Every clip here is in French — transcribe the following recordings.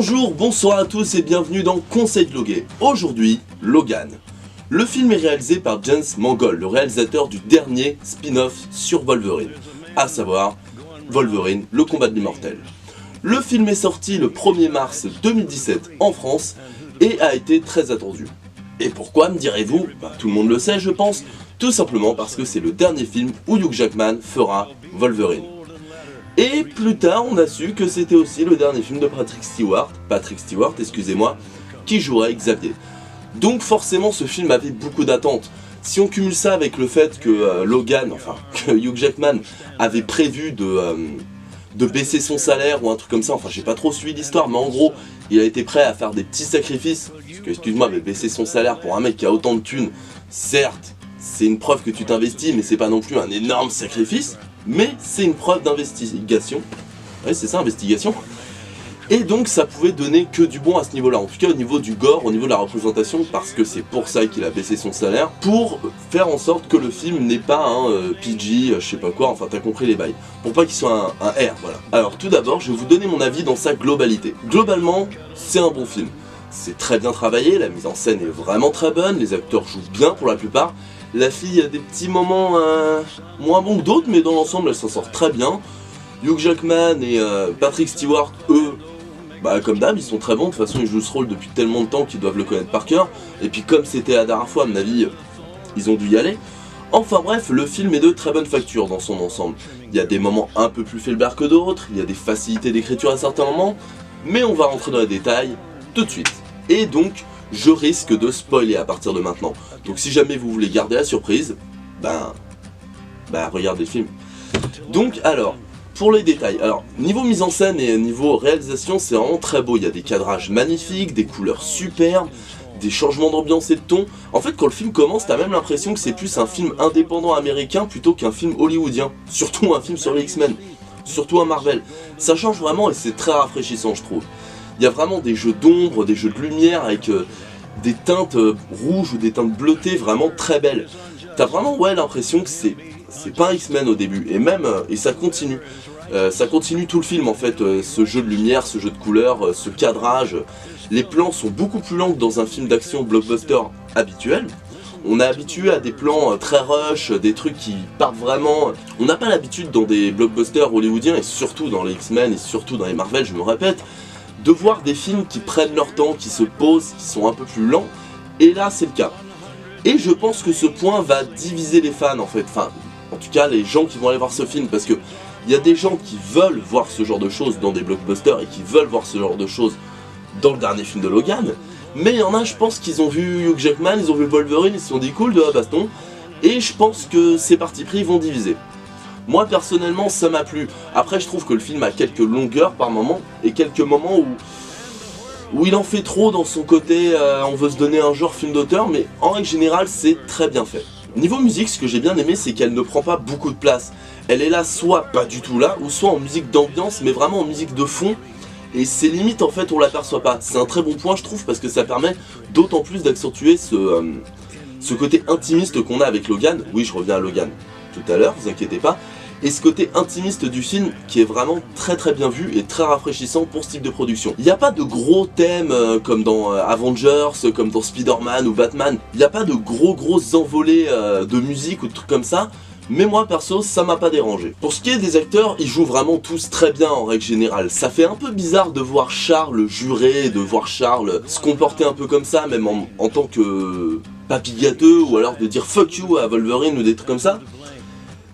Bonjour, bonsoir à tous et bienvenue dans Conseil de Loguer. Aujourd'hui, Logan. Le film est réalisé par James Mangold, le réalisateur du dernier spin-off sur Wolverine, à savoir Wolverine, le combat de l'immortel. Le film est sorti le 1er mars 2017 en France et a été très attendu. Et pourquoi, me direz-vous? Tout le monde le sait je pense, tout simplement parce que c'est le dernier film où Hugh Jackman fera Wolverine. Et plus tard, on a su que c'était aussi le dernier film de Patrick Stewart, excusez-moi, qui jouerait Xavier. Donc forcément, ce film avait beaucoup d'attentes. Si on cumule ça avec le fait que que Hugh Jackman avait prévu de baisser son salaire ou un truc comme ça, enfin j'ai pas trop suivi l'histoire, mais en gros, il a été prêt à faire des petits sacrifices, parce que, excuse-moi, mais baisser son salaire pour un mec qui a autant de thunes, certes, c'est une preuve que tu t'investis, mais c'est pas non plus un énorme sacrifice. Mais c'est une preuve d'investigation. Ouais, c'est ça, investigation. Et donc ça pouvait donner que du bon à ce niveau-là. En tout cas au niveau du gore, au niveau de la représentation, parce que c'est pour ça qu'il a baissé son salaire, pour faire en sorte que le film n'ait pas un PG, je sais pas quoi, enfin t'as compris les bails. Pour pas qu'il soit un R, voilà. Alors tout d'abord, je vais vous donner mon avis dans sa globalité. Globalement, c'est un bon film. C'est très bien travaillé, la mise en scène est vraiment très bonne, les acteurs jouent bien pour la plupart. La fille a des petits moments moins bons que d'autres, mais dans l'ensemble elle s'en sort très bien. Hugh Jackman et Patrick Stewart, eux, comme d'hab, ils sont très bons. De toute façon, ils jouent ce rôle depuis tellement de temps qu'ils doivent le connaître par cœur. Et puis comme c'était la dernière fois, à mon avis, ils ont dû y aller. Enfin bref, le film est de très bonne facture dans son ensemble. Il y a des moments un peu plus faiblard que d'autres, il y a des facilités d'écriture à certains moments, mais on va rentrer dans les détails tout de suite. Et donc, je risque de spoiler à partir de maintenant. Donc si jamais vous voulez garder la surprise, regardez le film. Donc alors, pour les détails, alors niveau mise en scène et niveau réalisation, c'est vraiment très beau. Il y a des cadrages magnifiques, des couleurs superbes, des changements d'ambiance et de ton. En fait, quand le film commence, t'as même l'impression que c'est plus un film indépendant américain plutôt qu'un film hollywoodien. Surtout un film sur les X-Men, surtout un Marvel. Ça change vraiment et c'est très rafraîchissant, je trouve. Il y a vraiment des jeux d'ombre, des jeux de lumière avec des teintes rouges ou des teintes bleutées vraiment très belles. T'as vraiment l'impression que c'est pas un X-Men au début, et même, et ça continue. Ça continue tout le film en fait, ce jeu de lumière, ce jeu de couleurs, ce cadrage. Les plans sont beaucoup plus lents que dans un film d'action blockbuster habituel. On est habitué à des plans très rush, des trucs qui partent vraiment... On n'a pas l'habitude dans des blockbusters hollywoodiens, et surtout dans les X-Men, et surtout dans les Marvel, je me répète, de voir des films qui prennent leur temps, qui se posent, qui sont un peu plus lents, et là c'est le cas. Et je pense que ce point va diviser les fans en fait, enfin, en tout cas les gens qui vont aller voir ce film, parce que il y a des gens qui veulent voir ce genre de choses dans des blockbusters, et qui veulent voir ce genre de choses dans le dernier film de Logan, mais il y en a, je pense qu'ils ont vu Hugh Jackman, ils ont vu Wolverine, ils se sont dit cool de la baston, et je pense que ces partis pris vont diviser. Moi personnellement ça m'a plu. Après je trouve que le film a quelques longueurs par moment et quelques moments où il en fait trop dans son côté on veut se donner un genre film d'auteur, mais en règle générale c'est très bien fait. Niveau musique, ce que j'ai bien aimé c'est qu'elle ne prend pas beaucoup de place. Elle est là soit pas du tout là, ou soit en musique d'ambiance mais vraiment en musique de fond. Et c'est limite en fait on l'aperçoit pas. C'est un très bon point je trouve parce que ça permet d'autant plus d'accentuer ce côté intimiste qu'on a avec Logan. Oui, je reviens à Logan tout à l'heure, vous inquiétez pas. Et ce côté intimiste du film qui est vraiment très très bien vu et très rafraîchissant pour ce type de production. Il n'y a pas de gros thèmes comme dans Avengers, comme dans Spider-Man ou Batman. Il n'y a pas de grosses envolées de musique ou de trucs comme ça. Mais moi perso ça m'a pas dérangé. Pour ce qui est des acteurs, ils jouent vraiment tous très bien en règle générale. Ça fait un peu bizarre de voir Charles jurer, de voir Charles se comporter un peu comme ça, même en tant que papy gâteux, ou alors de dire fuck you à Wolverine ou des trucs comme ça.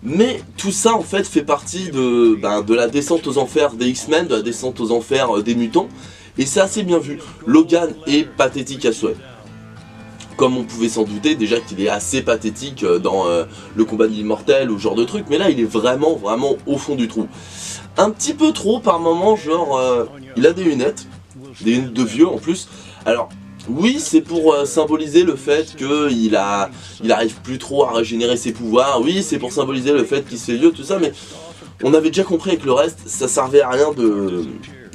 Mais tout ça en fait fait partie de la descente aux enfers des X-Men, de la descente aux enfers des mutants, et c'est assez bien vu. Logan est pathétique à souhait. Comme on pouvait s'en douter, déjà qu'il est assez pathétique dans le combat de l'immortel ou ce genre de truc, mais là il est vraiment au fond du trou. Un petit peu trop par moment, genre il a des lunettes de vieux en plus. Alors oui, c'est pour symboliser le fait qu'il arrive plus trop à régénérer ses pouvoirs, oui c'est pour symboliser le fait qu'il se fait vieux, tout ça, mais on avait déjà compris avec le reste, ça servait à rien de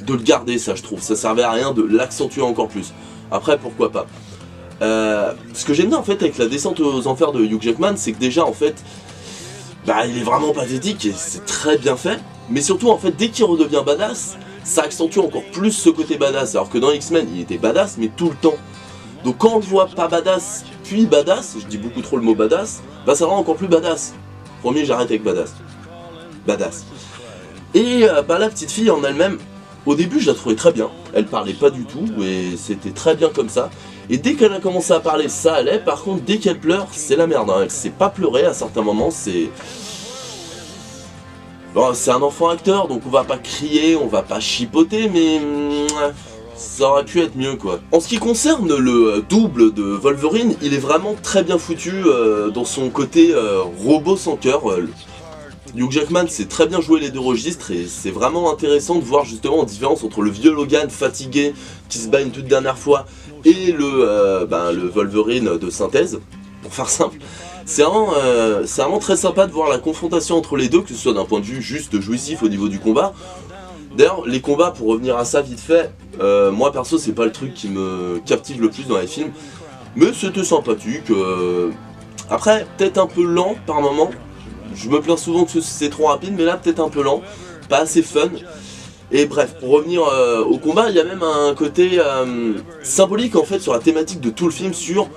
le garder ça je trouve, ça servait à rien de l'accentuer encore plus. Après pourquoi pas. Ce que j'aime bien en fait avec la descente aux enfers de Hugh Jackman, c'est que déjà en fait, il est vraiment pathétique et c'est très bien fait, mais surtout en fait dès qu'il redevient badass, ça accentue encore plus ce côté badass, alors que dans X-Men, il était badass, mais tout le temps. Donc quand on le voit pas badass, puis badass, je dis beaucoup trop le mot badass, bah ça rend encore plus badass. Premier, j'arrête avec badass. Badass. Et bah la petite fille en elle-même, au début je la trouvais très bien, elle parlait pas du tout, et c'était très bien comme ça. Et dès qu'elle a commencé à parler, ça allait, par contre dès qu'elle pleure, c'est la merde, hein. Elle sait pas pleurer à certains moments, c'est... Bon, c'est un enfant acteur, donc on va pas crier, on va pas chipoter, mais... ça aurait pu être mieux quoi. En ce qui concerne le double de Wolverine, il est vraiment très bien foutu dans son côté robot sans cœur. Hugh Jackman sait très bien jouer les deux registres et c'est vraiment intéressant de voir justement la différence entre le vieux Logan fatigué qui se bat une toute dernière fois et le Wolverine de synthèse, pour faire simple. C'est vraiment très sympa de voir la confrontation entre les deux, que ce soit d'un point de vue juste jouissif au niveau du combat. D'ailleurs, les combats, pour revenir à ça vite fait, moi perso c'est pas le truc qui me captive le plus dans les films, mais c'était sympathique. Après, peut-être un peu lent par moment, je me plains souvent que c'est trop rapide, mais là peut-être un peu lent, pas assez fun. Et bref, pour revenir au combat, il y a même un côté symbolique en fait sur la thématique de tout le film, sur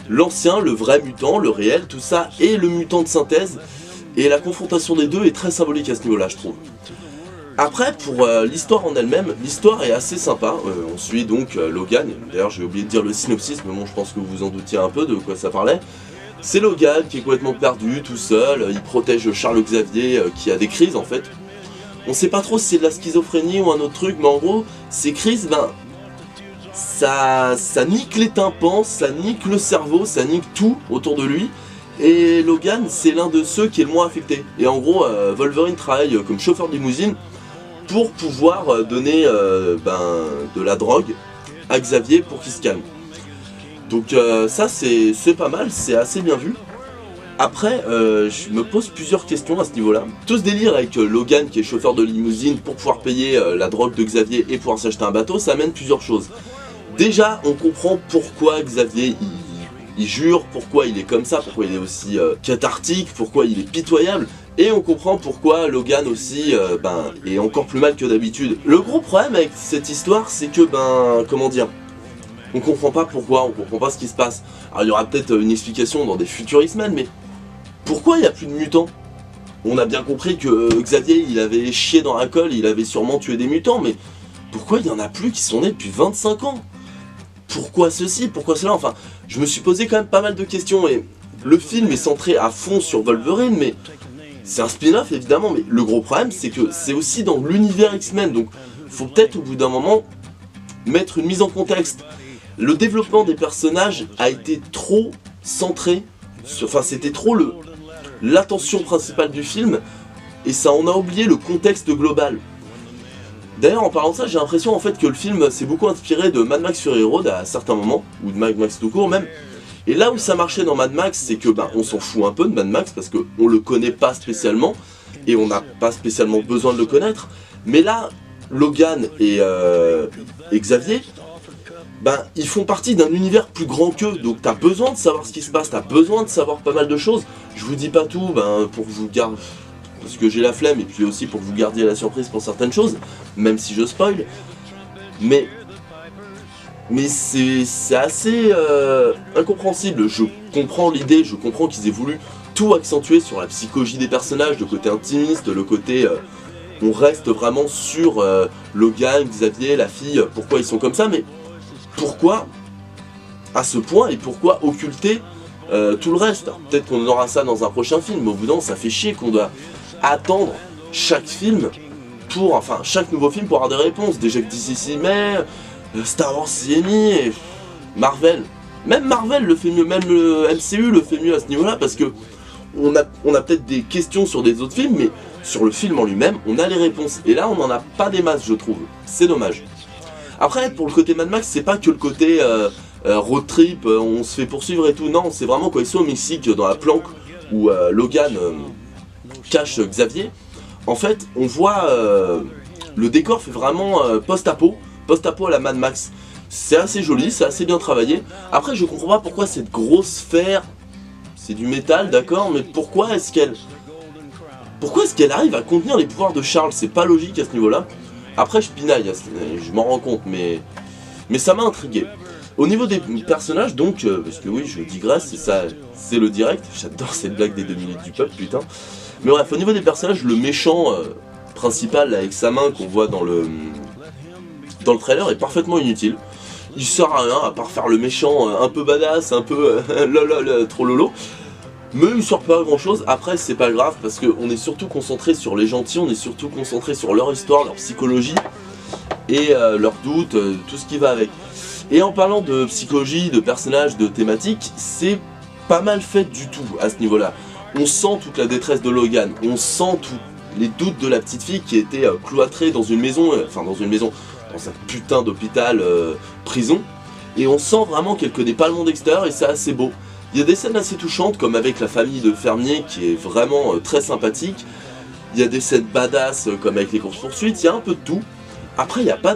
l'ancien, le vrai mutant, le réel, tout ça, et le mutant de synthèse, et la confrontation des deux est très symbolique à ce niveau-là je trouve. Après, pour l'histoire en elle-même, l'histoire est assez sympa. On suit donc Logan, d'ailleurs j'ai oublié de dire le synopsis, mais bon je pense que vous vous en doutiez un peu de quoi ça parlait. C'est Logan qui est complètement perdu, tout seul, il protège Charles Xavier qui a des crises en fait. On sait pas trop si c'est de la schizophrénie ou un autre truc, mais en gros, ces crises, ça nique les tympans, ça nique le cerveau, ça nique tout autour de lui. Et Logan, c'est l'un de ceux qui est le moins affecté. Et en gros, Wolverine travaille comme chauffeur de limousine pour pouvoir donner de la drogue à Xavier pour qu'il se calme. Donc ça c'est pas mal, c'est assez bien vu. Après, je me pose plusieurs questions à ce niveau-là. Tout ce délire avec Logan qui est chauffeur de limousine pour pouvoir payer la drogue de Xavier et pouvoir s'acheter un bateau, ça amène plusieurs choses. Déjà, on comprend pourquoi Xavier il jure, pourquoi il est comme ça, pourquoi il est aussi cathartique, pourquoi il est pitoyable. Et on comprend pourquoi Logan aussi est encore plus mal que d'habitude. Le gros problème avec cette histoire, c'est que, comment dire, on comprend pas pourquoi, on comprend pas ce qui se passe. Alors il y aura peut-être une explication dans des futurs X-Men, mais pourquoi il n'y a plus de mutants? On a bien compris que Xavier, il avait chié dans la colle, il avait sûrement tué des mutants, mais pourquoi il n'y en a plus qui sont nés depuis 25 ans? Pourquoi ceci? Pourquoi cela? Enfin, je me suis posé quand même pas mal de questions, et le film est centré à fond sur Wolverine, mais c'est un spin-off évidemment, mais le gros problème c'est que c'est aussi dans l'univers X-Men, donc faut peut-être au bout d'un moment mettre une mise en contexte. Le développement des personnages a été trop centré, enfin c'était trop l'attention principale du film, et ça en a oublié le contexte global. D'ailleurs en parlant de ça, j'ai l'impression en fait que le film s'est beaucoup inspiré de Mad Max Fury Road à certains moments, ou de Mad Max tout court même. Et là où ça marchait dans Mad Max, c'est que on s'en fout un peu de Mad Max parce qu'on le connaît pas spécialement, et on n'a pas spécialement besoin de le connaître. Mais là, Logan et Xavier, ils font partie d'un univers plus grand qu'eux, donc t'as besoin de savoir ce qui se passe, t'as besoin de savoir pas mal de choses. Je vous dis pas tout, pour vous garder, parce que j'ai la flemme, et puis aussi pour que vous gardiez la surprise pour certaines choses, même si je spoil. Mais c'est assez incompréhensible. Je comprends l'idée, je comprends qu'ils aient voulu tout accentuer sur la psychologie des personnages, le côté intimiste, le côté... on reste vraiment sur Logan, Xavier, la fille, pourquoi ils sont comme ça, mais pourquoi à ce point et pourquoi occulter tout le reste? Peut-être qu'on aura ça dans un prochain film, mais au bout d'un moment ça fait chier qu'on doit attendre chaque film pour, enfin chaque nouveau film pour avoir des réponses. Déjà que DC s'y met, Star Wars s'y est mis, et Marvel. Même Marvel le fait mieux, même le MCU le fait mieux à ce niveau-là, parce que on a peut-être des questions sur des autres films, mais sur le film en lui-même, on a les réponses. Et là, on n'en a pas des masses, je trouve. C'est dommage. Après, pour le côté Mad Max, c'est pas que le côté road trip, on se fait poursuivre et tout. Non, c'est vraiment quand ils sont au Mexique, dans la planque, où Logan cache Xavier. En fait, on voit... le décor fait vraiment post-apo à la Mad Max. C'est assez joli, c'est assez bien travaillé. Après, je comprends pas pourquoi cette grosse sphère... C'est du métal, d'accord, mais pourquoi est-ce qu'elle arrive à contenir les pouvoirs de Charles? C'est pas logique à ce niveau-là. Après je pinaille, je m'en rends compte, mais ça m'a intrigué. Au niveau des personnages donc, parce que oui je digresse, c'est ça, c'est le direct, j'adore cette blague des 2 minutes du peuple putain. Mais bref, au niveau des personnages, le méchant principal avec sa main qu'on voit dans le trailer est parfaitement inutile. Il sert à rien à part faire le méchant un peu badass, un peu lol, trop lolo. Mais il sert pas à grand chose. Après c'est pas grave parce qu'on est surtout concentré sur les gentils, on est surtout concentré sur leur histoire, leur psychologie et leurs doutes, tout ce qui va avec. Et en parlant de psychologie, de personnages, de thématiques, c'est pas mal fait du tout à ce niveau-là. On sent toute la détresse de Logan, on sent tous les doutes de la petite fille qui était cloîtrée dans une maison, dans un putain d'hôpital prison, et on sent vraiment qu'elle connaît pas le monde extérieur et c'est assez beau. Il y a des scènes assez touchantes comme avec la famille de fermiers qui est vraiment très sympathique. Il y a des scènes badass comme avec les courses poursuites, il y a un peu de tout. Après il n'y a pas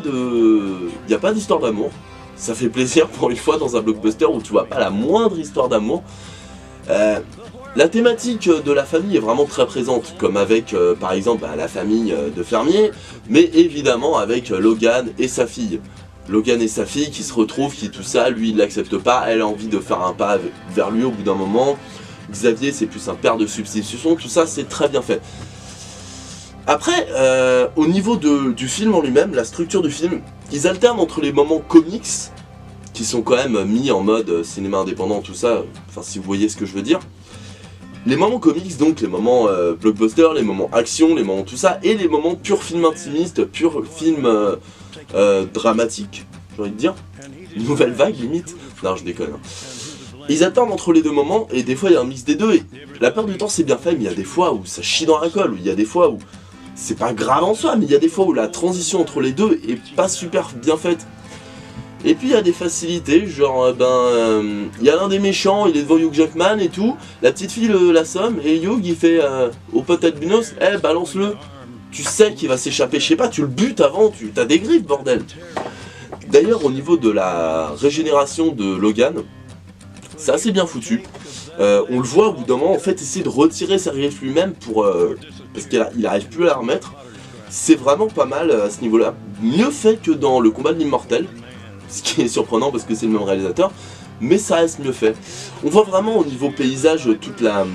d'histoire d'amour. Ça fait plaisir pour une fois dans un blockbuster où tu vois pas la moindre histoire d'amour. La thématique de la famille est vraiment très présente, comme avec par exemple la famille de fermiers, mais évidemment avec Logan et sa fille. Logan et sa fille qui se retrouvent, qui tout ça, lui il l'accepte pas, elle a envie de faire un pas vers lui au bout d'un moment. Xavier c'est plus un père de substitution, tout ça c'est très bien fait. Après, au niveau du film en lui-même, la structure du film, ils alternent entre les moments comics, qui sont quand même mis en mode cinéma indépendant, tout ça, enfin si vous voyez ce que je veux dire. Les moments comics, donc les moments blockbuster, les moments action, les moments tout ça, et les moments pur film intimiste, pur film dramatique, j'ai envie de dire. Une nouvelle vague limite. Non, je déconne. Ils attendent entre les deux moments, et des fois il y a un mix des deux, et la plupart du temps c'est bien fait, mais il y a des fois où ça chie dans la colle, ou il y a des fois où c'est pas grave en soi, mais il y a des fois où la transition entre les deux est pas super bien faite. Et puis il y a des facilités, genre il y a l'un des méchants, il est devant Hugh Jackman et tout, la petite fille l'assomme et Hugh il fait au pote albinos, balance-le, tu sais qu'il va s'échapper, je sais pas, tu le butes avant, t'as des griffes bordel. D'ailleurs au niveau de la régénération de Logan, c'est assez bien foutu. On le voit au bout d'un moment en fait essayer de retirer sa griffe lui-même pour parce qu'il arrive plus à la remettre. C'est vraiment pas mal à ce niveau-là, mieux fait que dans le combat de l'immortel. Ce qui est surprenant parce que c'est le même réalisateur, mais ça reste mieux fait. On voit vraiment au niveau paysage toute la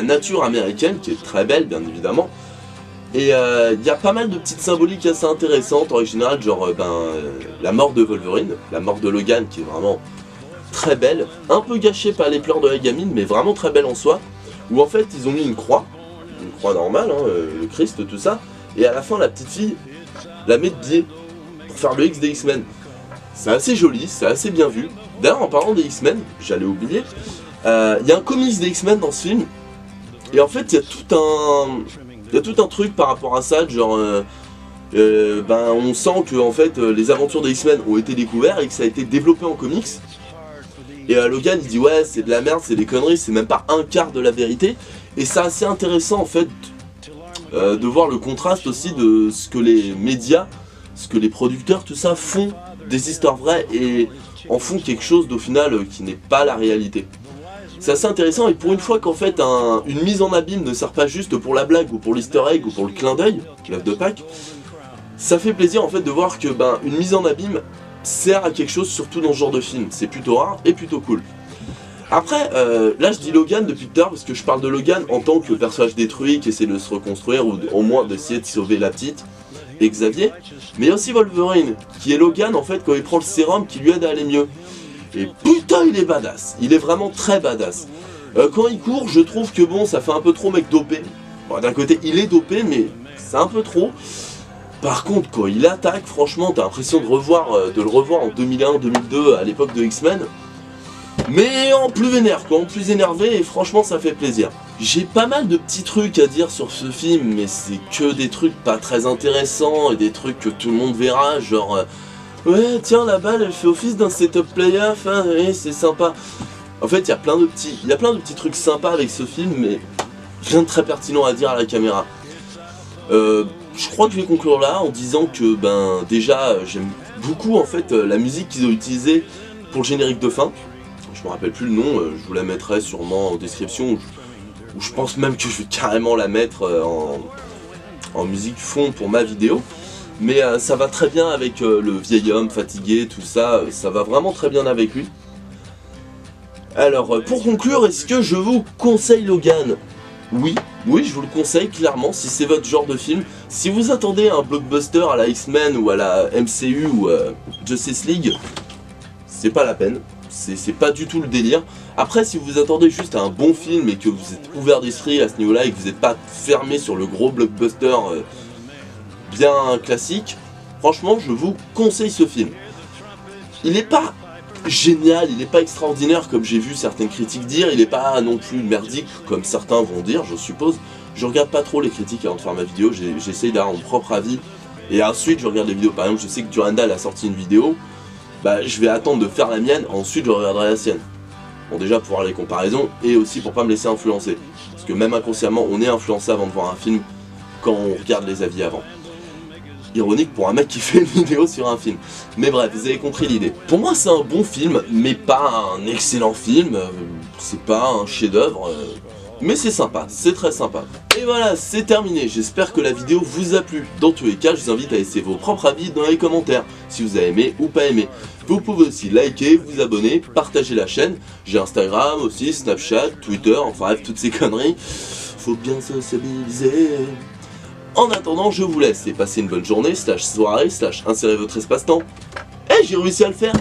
nature américaine qui est très belle bien évidemment. Et il y a pas mal de petites symboliques assez intéressantes en général, genre la mort de Wolverine, la mort de Logan qui est vraiment très belle, un peu gâchée par les pleurs de la gamine mais vraiment très belle en soi, où en fait ils ont mis une croix normale, hein, le Christ, tout ça, et à la fin la petite fille la met de biais pour faire le X des X-Men. C'est assez joli, c'est assez bien vu. D'ailleurs en parlant des X-Men, j'allais oublier, il y a un comics des X-Men dans ce film, et en fait il y a tout un truc par rapport à ça, genre on sent que en fait les aventures des X-Men ont été découvertes et que ça a été développé en comics. Et Logan il dit ouais c'est de la merde, c'est des conneries, c'est même pas un quart de la vérité. Et c'est assez intéressant en fait de voir le contraste aussi de ce que les médias, ce que les producteurs, tout ça font des histoires vraies et en font quelque chose d'au final qui n'est pas la réalité. C'est assez intéressant et pour une fois qu'en fait une mise en abîme ne sert pas juste pour la blague ou pour l'easter egg ou pour le clin d'œil, l'œuf de Pâques, ça fait plaisir en fait de voir que une mise en abîme sert à quelque chose surtout dans ce genre de film. C'est plutôt rare et plutôt cool. Après, là je dis Logan depuis tout à l'heure parce que je parle de Logan en tant que personnage détruit qui essaie de se reconstruire ou au moins d'essayer de sauver la petite et Xavier, mais il y a aussi Wolverine qui est Logan en fait quand il prend le sérum qui lui aide à aller mieux. Et putain il est badass, il est vraiment très badass. Quand il court je trouve que bon ça fait un peu trop mec dopé. Bon, d'un côté il est dopé mais c'est un peu trop. Par contre quand il attaque franchement t'as l'impression de le revoir en 2001-2002 à l'époque de X-Men. Mais en plus vénère quoi, en plus énervé et franchement ça fait plaisir. J'ai pas mal de petits trucs à dire sur ce film mais c'est que des trucs pas très intéressants et des trucs que tout le monde verra genre ouais tiens la balle elle fait office d'un setup player, enfin ouais, c'est sympa. En fait il y a plein de petits trucs sympas avec ce film mais rien de très pertinent à dire à la caméra. Je crois que je vais conclure là en disant que déjà j'aime beaucoup en fait la musique qu'ils ont utilisée pour le générique de fin. Je me rappelle plus le nom, je vous la mettrai sûrement en description, ou je pense même que je vais carrément la mettre en musique fond pour ma vidéo. Mais ça va très bien avec le vieil homme fatigué, tout ça, ça va vraiment très bien avec lui. Alors pour conclure, est-ce que je vous conseille Logan? Oui, je vous le conseille clairement si c'est votre genre de film. Si vous attendez un blockbuster à la X-Men ou à la MCU ou Justice League, c'est pas la peine, c'est pas du tout le délire. Après, si vous attendez juste à un bon film et que vous êtes ouvert d'esprit à ce niveau-là et que vous n'êtes pas fermé sur le gros blockbuster bien classique, franchement, je vous conseille ce film. Il n'est pas génial, il n'est pas extraordinaire comme j'ai vu certaines critiques dire, il n'est pas non plus merdique comme certains vont dire, je suppose. Je regarde pas trop les critiques avant de faire ma vidéo, j'essaye d'avoir mon propre avis et ensuite je regarde les vidéos. Par exemple, je sais que Durandal a sorti une vidéo, bah je vais attendre de faire la mienne, ensuite je regarderai la sienne. Bon, déjà pour voir les comparaisons et aussi pour pas me laisser influencer. Parce que même inconsciemment, on est influencé avant de voir un film quand on regarde les avis avant. Ironique pour un mec qui fait une vidéo sur un film. Mais bref, vous avez compris l'idée. Pour moi, c'est un bon film, mais pas un excellent film. C'est pas un chef-d'œuvre. Mais c'est sympa, c'est très sympa. Et voilà, c'est terminé. J'espère que la vidéo vous a plu. Dans tous les cas, je vous invite à laisser vos propres avis dans les commentaires, si vous avez aimé ou pas aimé. Vous pouvez aussi liker, vous abonner, partager la chaîne. J'ai Instagram aussi, Snapchat, Twitter, enfin bref, toutes ces conneries. Faut bien sociabiliser. En attendant, je vous laisse et passez une bonne journée, /soirée, / insérer votre espace-temps. Eh, j'ai réussi à le faire!